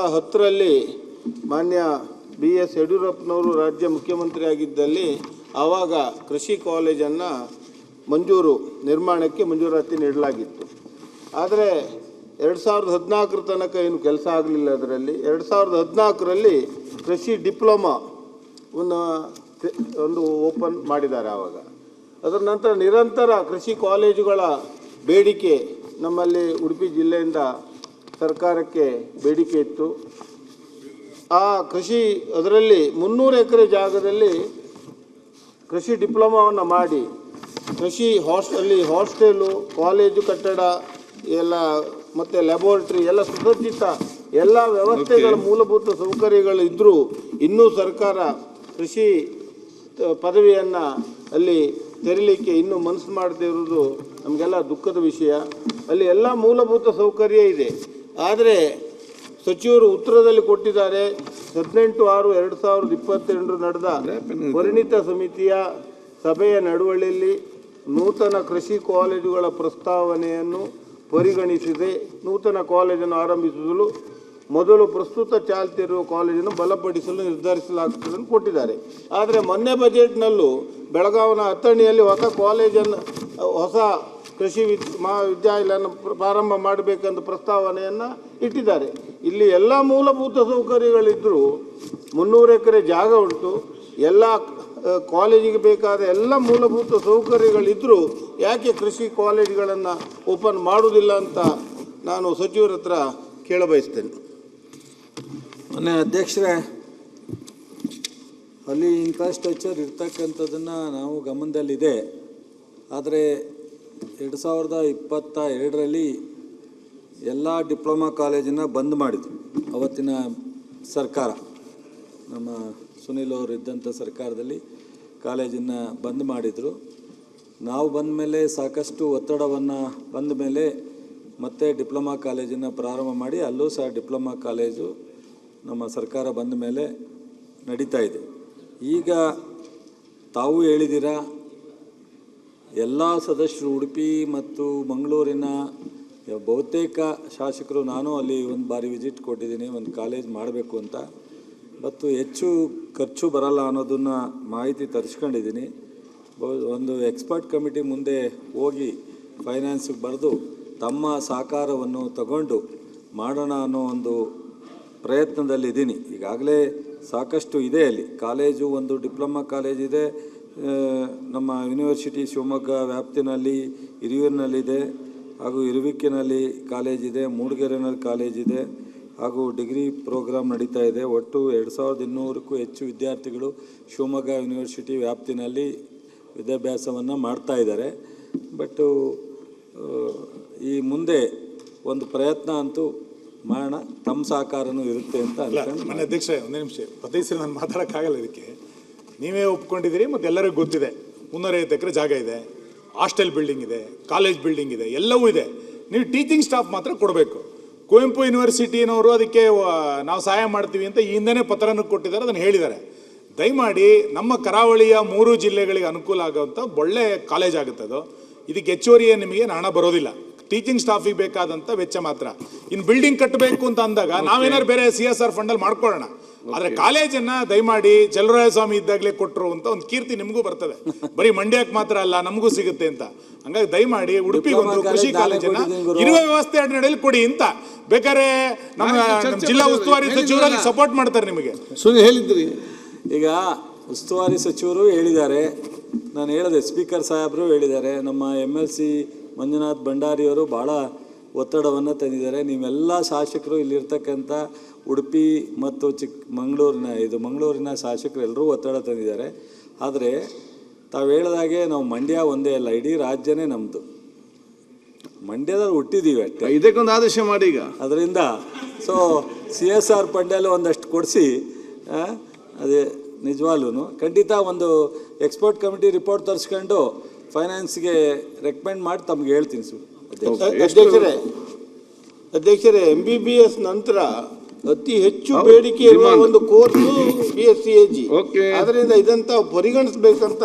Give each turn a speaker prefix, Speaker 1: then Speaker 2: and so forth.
Speaker 1: 2010ರಲ್ಲಿ ಮಾನ್ಯ BS ಯಡಿಯೂರಪ್ಪನವರು ರಾಜ್ಯ ಮುಖ್ಯಮಂತ್ರಿ ಆಗಿದ್ದಲ್ಲಿ ಆವಾಗ ಕೃಷಿ ಕಾಲೇಜನ್ನು ನಿರ್ಮಾಣಕ್ಕೆ ಮಂಜೂರಾತಿ ನೀಡಲಾಗಿತ್ತು. ಆದರೆ 2014 ತನಕ ಏನು ಕೆಲಸ ಆಗಲಿಲ್ಲ. ಅದರಲ್ಲಿ 2014ರಲ್ಲಿ ಕೃಷಿ ಡಿಪ್ಲೊಮಾ ಒಂದು ಓಪನ್ ಮಾಡಿದ್ದಾರೆ. ಆವಾಗ ಅದರ ನಂತರ ನಿರಂತರ ಕೃಷಿ ಕಾಲೇಜುಗಳ ಬೇಡಿಕೆ ನಮ್ಮಲ್ಲಿ ಉಡುಪಿ ಜಿಲ್ಲೆಯಿಂದ ಸರ್ಕಾರಕ್ಕೆ ಬೇಡಿಕೆ ಇತ್ತು. ಆ ಅದರಲ್ಲಿ 300 ಎಕರೆ ಜಾಗದಲ್ಲಿ ಕೃಷಿ ಡಿಪ್ಲೊಮಾವನ್ನು ಮಾಡಿ ಕೃಷಿ ಹಾಸ್ಟೆಲು, ಕಾಲೇಜು ಕಟ್ಟಡ ಎಲ್ಲ ಮತ್ತು ಲ್ಯಾಬೋರೇಟರಿ ಎಲ್ಲ ಸುಸಜ್ಜಿತ ಎಲ್ಲ ವ್ಯವಸ್ಥೆಗಳ ಮೂಲಭೂತ ಸೌಕರ್ಯಗಳು ಇದ್ದರೂ ಇನ್ನೂ ಸರ್ಕಾರ ಕೃಷಿ ಪದವಿಯನ್ನು ಅಲ್ಲಿ ತೆರಲಿಕ್ಕೆ ಇನ್ನೂ ಮನಸ್ಸು ಮಾಡದೇ ಇರುವುದು ನಮಗೆಲ್ಲ ದುಃಖದ ವಿಷಯ. ಅಲ್ಲಿ ಎಲ್ಲ ಮೂಲಭೂತ ಸೌಕರ್ಯ ಇದೆ. ಆದರೆ ಸಚಿವರು ಉತ್ತರದಲ್ಲಿ ಕೊಟ್ಟಿದ್ದಾರೆ, 18/6/2022 ನಡೆದ ಪರಿಣಿತ ಸಮಿತಿಯ ಸಭೆಯ ನಡುವಳಿಯಲ್ಲಿ ನೂತನ ಕೃಷಿ ಕಾಲೇಜುಗಳ ಪ್ರಸ್ತಾವನೆಯನ್ನು ಪರಿಗಣಿಸಿದೆ. ನೂತನ ಕಾಲೇಜನ್ನು ಆರಂಭಿಸಲು ಮೊದಲು ಪ್ರಸ್ತುತ ಚಾಲ್ತಿಯಿರುವ ಕಾಲೇಜನ್ನು ಬಲಪಡಿಸಲು ನಿರ್ಧರಿಸಲಾಗುತ್ತದೆ ಅಂತ ಕೊಟ್ಟಿದ್ದಾರೆ. ಆದರೆ ಮೊನ್ನೆ ಬಜೆಟ್ನಲ್ಲೂ ಬೆಳಗಾವಿನ ಅಥಣಿಯಲ್ಲಿ ಹೊಸ ಕೃಷಿ ಮಹಾವಿದ್ಯಾಲಯವನ್ನು ಪ್ರಾರಂಭ ಮಾಡಬೇಕೆಂದು ಪ್ರಸ್ತಾವನೆಯನ್ನು ಇಟ್ಟಿದ್ದಾರೆ. ಇಲ್ಲಿ ಎಲ್ಲ ಮೂಲಭೂತ ಸೌಕರ್ಯಗಳಿದ್ದರೂ 300 ಎಕರೆ ಜಾಗ ಉಂಟು, ಎಲ್ಲ ಕಾಲೇಜಿಗೆ ಬೇಕಾದ ಎಲ್ಲ ಮೂಲಭೂತ ಸೌಕರ್ಯಗಳಿದ್ದರೂ ಯಾಕೆ ಕೃಷಿ ಕಾಲೇಜುಗಳನ್ನು ಓಪನ್ ಮಾಡುವುದಿಲ್ಲ ಅಂತ ನಾನು ಸಚಿವರ ಹತ್ರ ಕೇಳಬಯಸ್ತೇನೆ.
Speaker 2: ಮೊನ್ನೆ ಅಧ್ಯಕ್ಷರೇ, ಅಲ್ಲಿ ಇನ್ಫ್ರಾಸ್ಟ್ರಕ್ಚರ್ ಇರ್ತಕ್ಕಂಥದ್ದನ್ನು ನಾವು ಗಮನದಲ್ಲಿದೆ. ಆದರೆ 2022ರಲ್ಲಿ ಎಲ್ಲ ಡಿಪ್ಲೊಮಾ ಕಾಲೇಜನ್ನು ಬಂದ್ ಮಾಡಿದರು ಅವತ್ತಿನ ಸರ್ಕಾರ. ನಮ್ಮ ಸುನಿಲ್ ಅವರು ಇದ್ದಂಥ ಸರ್ಕಾರದಲ್ಲಿ ಕಾಲೇಜನ್ನು ಬಂದ್ ಮಾಡಿದರು. ನಾವು ಬಂದ ಮೇಲೆ ಸಾಕಷ್ಟು ಒತ್ತಡವನ್ನು ಬಂದ ಮೇಲೆ ಮತ್ತೆ ಡಿಪ್ಲೊಮಾ ಕಾಲೇಜನ್ನು ಪ್ರಾರಂಭ ಮಾಡಿ ಅಲ್ಲೂ ಸಹ ಡಿಪ್ಲೊಮಾ ಕಾಲೇಜು ನಮ್ಮ ಸರ್ಕಾರ ಬಂದ ಮೇಲೆ ನಡೀತಾ ಇದೆ. ಈಗ ತಾವು ಹೇಳಿದ್ದೀರಾ, ಎಲ್ಲ ಸದಸ್ಯರು ಉಡುಪಿ ಮತ್ತು ಮಂಗಳೂರಿನ ಬಹುತೇಕ ಶಾಸಕರು, ನಾನು ಅಲ್ಲಿ ಒಂದು ಬಾರಿ ವಿಸಿಟ್ ಕೊಟ್ಟಿದ್ದೀನಿ, ಒಂದು ಕಾಲೇಜ್ ಮಾಡಬೇಕು ಅಂತ, ಮತ್ತು ಹೆಚ್ಚು ಖರ್ಚು ಬರಲ್ಲ ಅನ್ನೋದನ್ನು ಮಾಹಿತಿ ತರಿಸ್ಕೊಂಡಿದ್ದೀನಿ. ಒಂದು ಎಕ್ಸ್ಪರ್ಟ್ ಕಮಿಟಿ ಮುಂದೆ ಹೋಗಿ ಫೈನಾನ್ಸಿಗೆ ಬರೆದು ತಮ್ಮ ಸಹಕಾರವನ್ನು ತಗೊಂಡು ಮಾಡೋಣ ಅನ್ನೋ ಒಂದು ಪ್ರಯತ್ನದಲ್ಲಿದ್ದೀನಿ. ಈಗಾಗಲೇ ಸಾಕಷ್ಟು ಇದೆ ಅಲ್ಲಿ ಕಾಲೇಜು. ಒಂದು ಡಿಪ್ಲೊಮಾ ಕಾಲೇಜ್ ಇದೆ ನಮ್ಮ ಯೂನಿವರ್ಸಿಟಿ ಶಿವಮೊಗ್ಗ ವ್ಯಾಪ್ತಿನಲ್ಲಿ, ಹಿರಿಯೂರಿನಲ್ಲಿದೆ, ಹಾಗೂ ಇರುವಿಕೆನಲ್ಲಿ ಕಾಲೇಜಿದೆ, ಮೂಡಿಗೆರೆನಲ್ಲಿ ಕಾಲೇಜಿದೆ, ಹಾಗೂ ಡಿಗ್ರಿ ಪ್ರೋಗ್ರಾಮ್ ನಡೀತಾ ಇದೆ. ಒಟ್ಟು 2200ಕ್ಕೂ ಹೆಚ್ಚು ವಿದ್ಯಾರ್ಥಿಗಳು ಶಿವಮೊಗ್ಗ ಯೂನಿವರ್ಸಿಟಿ ವ್ಯಾಪ್ತಿನಲ್ಲಿ ವಿದ್ಯಾಭ್ಯಾಸವನ್ನು ಮಾಡ್ತಾ ಇದ್ದಾರೆ. ಬಟ್ಟು ಈ ಮುಂದೆ ಒಂದು ಪ್ರಯತ್ನ ಅಂತೂ ಮಾಡೋಣ, ತಮ್ಮ ಸಹಕಾರನೂ ಇರುತ್ತೆ ಅಂತ ಅನ್ಕೊಂಡು.
Speaker 3: ಮನೆ ಅಧ್ಯಕ್ಷ, ಒಂದೇ ನಿಮಿಷ, ಪ್ರತಿಸರಿ ನಾನು ಮಾತಾಡೋಕ್ಕಾಗಲ್ಲ. ಇದಕ್ಕೆ ನೀವೇ ಒಪ್ಕೊಂಡಿದ್ದೀರಿ ಮತ್ತು ಎಲ್ಲರಿಗೂ ಗೊತ್ತಿದೆ. 350 ಎಕರೆ ಜಾಗ ಇದೆ, ಹಾಸ್ಟೆಲ್ ಬಿಲ್ಡಿಂಗ್ ಇದೆ, ಕಾಲೇಜ್ ಬಿಲ್ಡಿಂಗ್ ಇದೆ, ಎಲ್ಲವೂ ಇದೆ. ನೀವು ಟೀಚಿಂಗ್ ಸ್ಟಾಫ್ ಮಾತ್ರ ಕೊಡಬೇಕು. ಕುವೆಂಪು ಯೂನಿವರ್ಸಿಟಿನವರು ಅದಕ್ಕೆ ನಾವು ಸಹಾಯ ಮಾಡ್ತೀವಿ ಅಂತ ಈ ಹಿಂದೆನೇ ಪತ್ರನೂ ಕೊಟ್ಟಿದ್ದಾರೆ, ಅದನ್ನು ಹೇಳಿದ್ದಾರೆ. ದಯಮಾಡಿ ನಮ್ಮ ಕರಾವಳಿಯ 3 ಜಿಲ್ಲೆಗಳಿಗೆ ಅನುಕೂಲ ಆಗುವಂಥ ಒಳ್ಳೆ ಕಾಲೇಜ್ ಆಗುತ್ತೆ ಅದು. ಇದಕ್ಕೆ ಹೆಚ್ಚುವರಿಯೇ ನಿಮಗೆ ಹಣ ಬರೋದಿಲ್ಲ, ಟೀಚಿಂಗ್ ಸ್ಟಾಫಿಗೆ ಬೇಕಾದಂಥ ವೆಚ್ಚ ಮಾತ್ರ. ಇನ್ನು ಬಿಲ್ಡಿಂಗ್ ಕಟ್ಟಬೇಕು ಅಂತ ಅಂದಾಗ ನಾವೇನಾದ್ರು ಬೇರೆ CSR ಫಂಡಲ್ಲಿ ಮಾಡ್ಕೊಳ್ಳೋಣ. ಆದರೆ ಕಾಲೇಜನ್ನು ದಯಮಾಡಿ ಚಲುವರಾಯಸ್ವಾಮಿ ಇದ್ದಾಗಲೇ ಕೊಟ್ಟರು ಅಂತ ಒಂದು ಕೀರ್ತಿ ನಿಮಗೂ ಬರ್ತದೆ, ಬರೀ ಮಂಡ್ಯಕ್ಕೆ ಮಾತ್ರ ಅಲ್ಲ ನಮಗೂ ಸಿಗುತ್ತೆ ಅಂತ. ಹಂಗಾಗಿ ದಯಮಾಡಿ ಉಡುಪಿಗೆ ಒಂದು ಕೃಷಿ ಕಾಲೇಜನ್ನು ಇರುವ ವ್ಯವಸ್ಥೆ ನಡೆಯಲ್ಲಿ ಕೊಡಿ ಅಂತ. ಬೇಕಾದ್ರೆ ನಮ್ಮ ಜಿಲ್ಲಾ ಉಸ್ತುವಾರಿ ಸಚಿವರಲ್ಲಿ ಸಪೋರ್ಟ್ ಮಾಡ್ತಾರೆ ನಿಮಗೆ.
Speaker 1: ಹೇಳಿದ್ರಿ,
Speaker 2: ಈಗ ಉಸ್ತುವಾರಿ ಸಚಿವರು ಹೇಳಿದ್ದಾರೆ, ನಾನು ಹೇಳಿದೆ, ಸ್ಪೀಕರ್ ಸಾಹೇಬರು ಹೇಳಿದ್ದಾರೆ, ನಮ್ಮ MLC ಮಂಜುನಾಥ್ ಭಂಡಾರಿಯವರು ಭಾಳ ಒತ್ತಡವನ್ನು ತಂದಿದ್ದಾರೆ. ನೀವೆಲ್ಲ ಶಾಸಕರು ಇಲ್ಲಿರ್ತಕ್ಕಂಥ ಉಡುಪಿ ಮತ್ತು ಮಂಗಳೂರಿನ ಶಾಸಕರು ಎಲ್ಲರೂ ಒತ್ತಡ ತಂದಿದ್ದಾರೆ. ಆದರೆ ತಾವು ಹೇಳಿದಾಗೆ ನಾವು ಮಂಡ್ಯ ಒಂದೇ ಅಲ್ಲ, ಇಡೀ ರಾಜ್ಯನೇ ನಮ್ಮದು. ಮಂಡ್ಯದಲ್ಲಿ ಹುಟ್ಟಿದ್ದೀವಿ ಅಷ್ಟೇ,
Speaker 1: ಇದಕ್ಕೊಂದು ಆದೇಶ ಮಾಡಿ. ಈಗ
Speaker 2: ಅದರಿಂದ CSR ಫಂಡಲ್ಲಿ ಒಂದಷ್ಟು ಕೊಡಿಸಿ, ಅದೇ ನಿಜವಾಗ್ಲೂ ಖಂಡಿತ ಒಂದು ಎಕ್ಸ್ಪರ್ಟ್ ಕಮಿಟಿ ರಿಪೋರ್ಟ್ ತರಿಸ್ಕೊಂಡು ಫೈನಾನ್ಸ್ಗೆ ರೆಕಮೆಂಡ್ ಮಾಡಿ ತಮ್ಗೆ ಹೇಳ್ತೀನಿ.
Speaker 1: ಅಧ್ಯಕ್ಷರೇ, MBBS ನಂತರ ಅತಿ ಹೆಚ್ಚು ಬೇಡಿಕೆ ಇರುವ ಒಂದು ಕೋರ್ಸು BSc AG. ಅದರಿಂದ ಇದಂತ ಪರಿಗಣಿಸಬೇಕಂತ